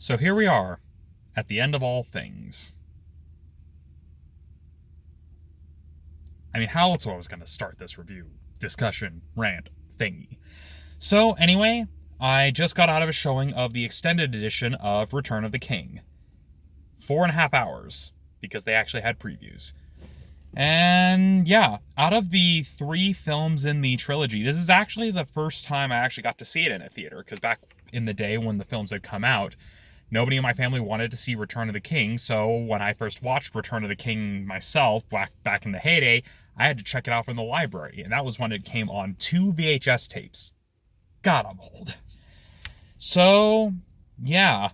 So here we are, at the end of all things. I mean, how else was I going to start this review, discussion, rant, thingy? So anyway, I just got out of a showing of the extended edition of Return of the King. 4.5 hours, because they actually had previews. And yeah, out of the 3 films in the trilogy, this is actually the first time I actually got to see it in a theater, because back in the day when the films had come out, nobody in my family wanted to see Return of the King, so when I first watched Return of the King myself, back in the heyday, I had to check it out from the library, and that was when it came on 2 VHS tapes. God, I'm old. So, yeah.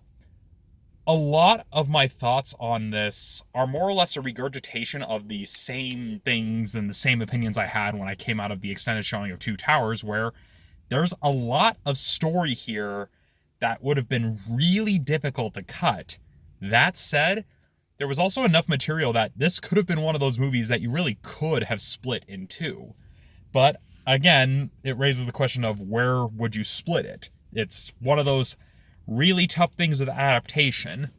A lot of my thoughts on this are more or less a regurgitation of the same things and the same opinions I had when I came out of the extended showing of Two Towers, where there's a lot of story here that would have been really difficult to cut. That said, there was also enough material that this could have been one of those movies that you really could have split in two. But again, it raises the question of where would you split it? It's one of those really tough things with adaptation.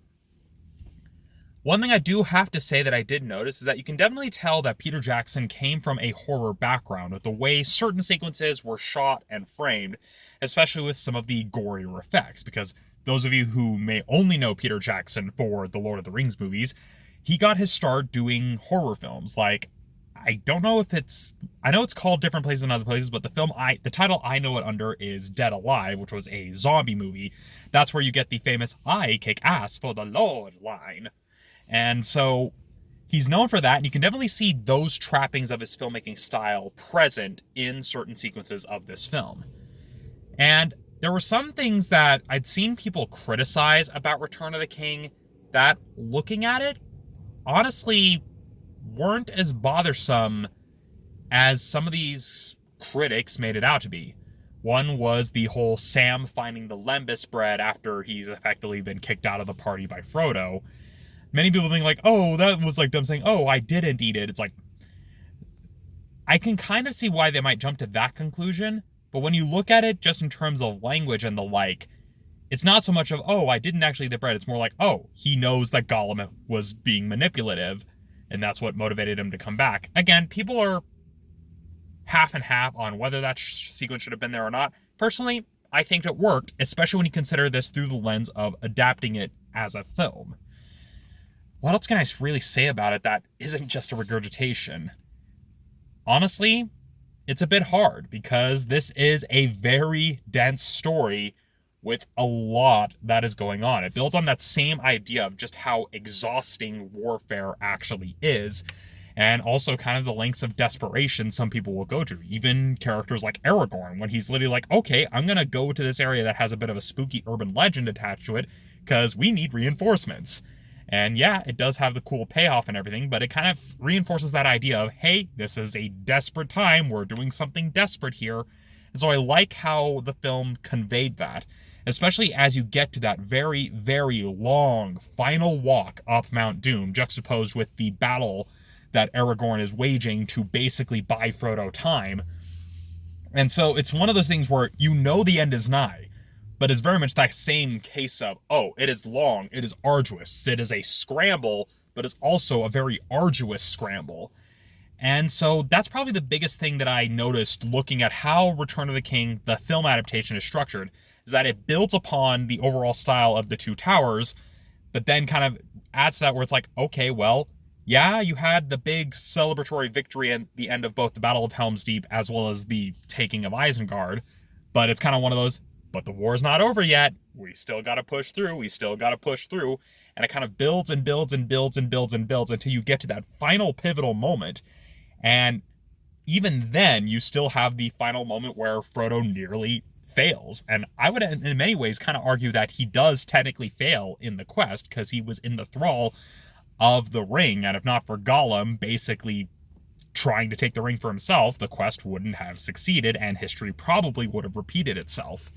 One thing I do have to say that I did notice is that you can definitely tell that Peter Jackson came from a horror background with the way certain sequences were shot and framed, especially with some of the gorier effects, because those of you who may only know Peter Jackson for the Lord of the Rings movies, he got his start doing horror films. Like, I don't know if I know it's called different places in other places, but the title I know it under is Dead Alive, which was a zombie movie. That's where you get the famous "I kick ass for the Lord" line. And so he's known for that, and you can definitely see those trappings of his filmmaking style present in certain sequences of this film. And there were some things that I'd seen people criticize about Return of the King that, looking at it, honestly weren't as bothersome as some of these critics made it out to be. One was the whole Sam finding the lembas bread after he's effectively been kicked out of the party by Frodo. Many people think like, oh, that was like them saying, oh, I didn't eat it. It's like, I can kind of see why they might jump to that conclusion, but when you look at it just in terms of language and the like, it's not so much of, oh, I didn't actually eat the bread. It's more like, oh, he knows that Gollum was being manipulative, and that's what motivated him to come back. Again, people are half and half on whether that sequence should have been there or not. Personally, I think it worked, especially when you consider this through the lens of adapting it as a film. What else can I really say about it that isn't just a regurgitation? Honestly, it's a bit hard because this is a very dense story with a lot that is going on. It builds on that same idea of just how exhausting warfare actually is, and also kind of the lengths of desperation some people will go to. Even characters like Aragorn, when he's literally like, okay, I'm gonna go to this area that has a bit of a spooky urban legend attached to it, because we need reinforcements. And yeah, it does have the cool payoff and everything, but it kind of reinforces that idea of, hey, this is a desperate time, we're doing something desperate here. And so I like how the film conveyed that, especially as you get to that very, very long final walk up Mount Doom, juxtaposed with the battle that Aragorn is waging to basically buy Frodo time. And so it's one of those things where you know the end is nigh, but it's very much that same case of, oh, it is long, it is arduous, it is a scramble, but it's also a very arduous scramble. And so that's probably the biggest thing that I noticed looking at how Return of the King, the film adaptation, is structured, is that it builds upon the overall style of the Two Towers, but then kind of adds to that where it's like, okay, well, yeah, you had the big celebratory victory at the end of both the Battle of Helm's Deep as well as the taking of Isengard, but it's kind of one of those, but the war's not over yet. We still got to push through. We still got to push through. And it kind of builds and builds and builds and builds and builds until you get to that final pivotal moment. And even then, you still have the final moment where Frodo nearly fails. And I would, in many ways, kind of argue that he does technically fail in the quest because he was in the thrall of the ring. And if not for Gollum basically trying to take the ring for himself, the quest wouldn't have succeeded and history probably would have repeated itself.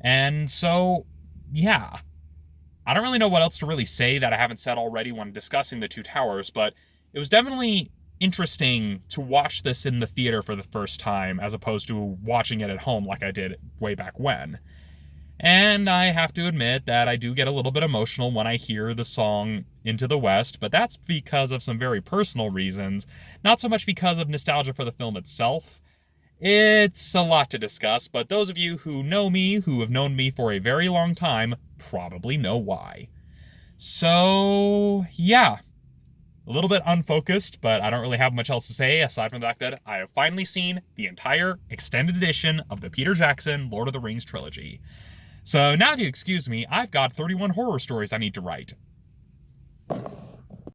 And so, yeah, I don't really know what else to really say that I haven't said already when discussing the Two Towers, but it was definitely interesting to watch this in the theater for the first time as opposed to watching it at home like I did way back when. And I have to admit that I do get a little bit emotional when I hear the song Into the West, but that's because of some very personal reasons, not so much because of nostalgia for the film itself. It's a lot to discuss, but those of you who know me, who have known me for a very long time, probably know why. So, yeah. A little bit unfocused, but I don't really have much else to say aside from the fact that I have finally seen the entire extended edition of the Peter Jackson Lord of the Rings trilogy. So now if you excuse me, I've got 31 horror stories I need to write.